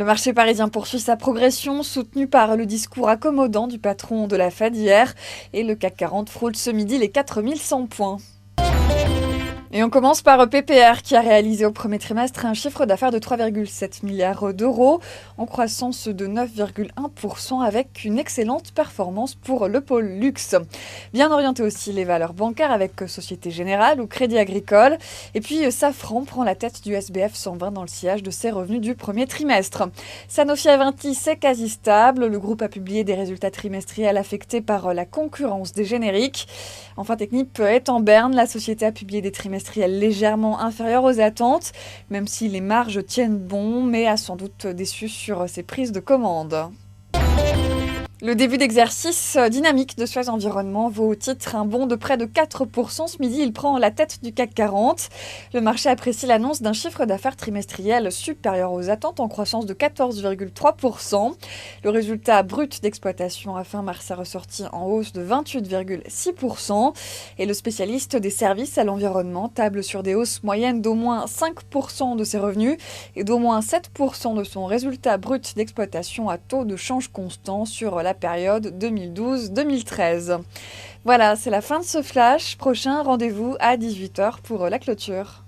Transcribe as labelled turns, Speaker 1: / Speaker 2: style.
Speaker 1: marché parisien poursuit sa progression, soutenu par le discours accommodant du patron de la Fed hier, et le CAC 40 frôle ce midi les 4100 points. Et on commence par PPR qui a réalisé au premier trimestre un chiffre d'affaires de 3,7 milliards d'euros, en croissance de 9,1% avec une excellente performance pour le pôle luxe. Bien orienté aussi les valeurs bancaires avec Société Générale ou Crédit Agricole. Et puis Safran prend la tête du SBF 120 dans le sillage de ses revenus du premier trimestre. Sanofi Aventis c'est quasi stable. Le groupe a publié des résultats trimestriels affectés par la concurrence des génériques. Enfin, Technip est en berne. La société a publié des trimestriels légèrement inférieurs aux attentes, même si les marges tiennent bon, mais a sans doute déçu sur ses prises de commandes. Le début d'exercice dynamique de Suez Environnement vaut au titre un bond de près de 4%. Ce midi, il prend la tête du CAC 40. Le marché apprécie l'annonce d'un chiffre d'affaires trimestriel supérieur aux attentes en croissance de 14,3%. Le résultat brut d'exploitation à fin mars a ressorti en hausse de 28,6%. Et le spécialiste des services à l'environnement table sur des hausses moyennes d'au moins 5% de ses revenus et d'au moins 7% de son résultat brut d'exploitation à taux de change constant sur la période 2012-2013. Voilà, c'est la fin de ce flash. Prochain rendez-vous à 18h pour la clôture.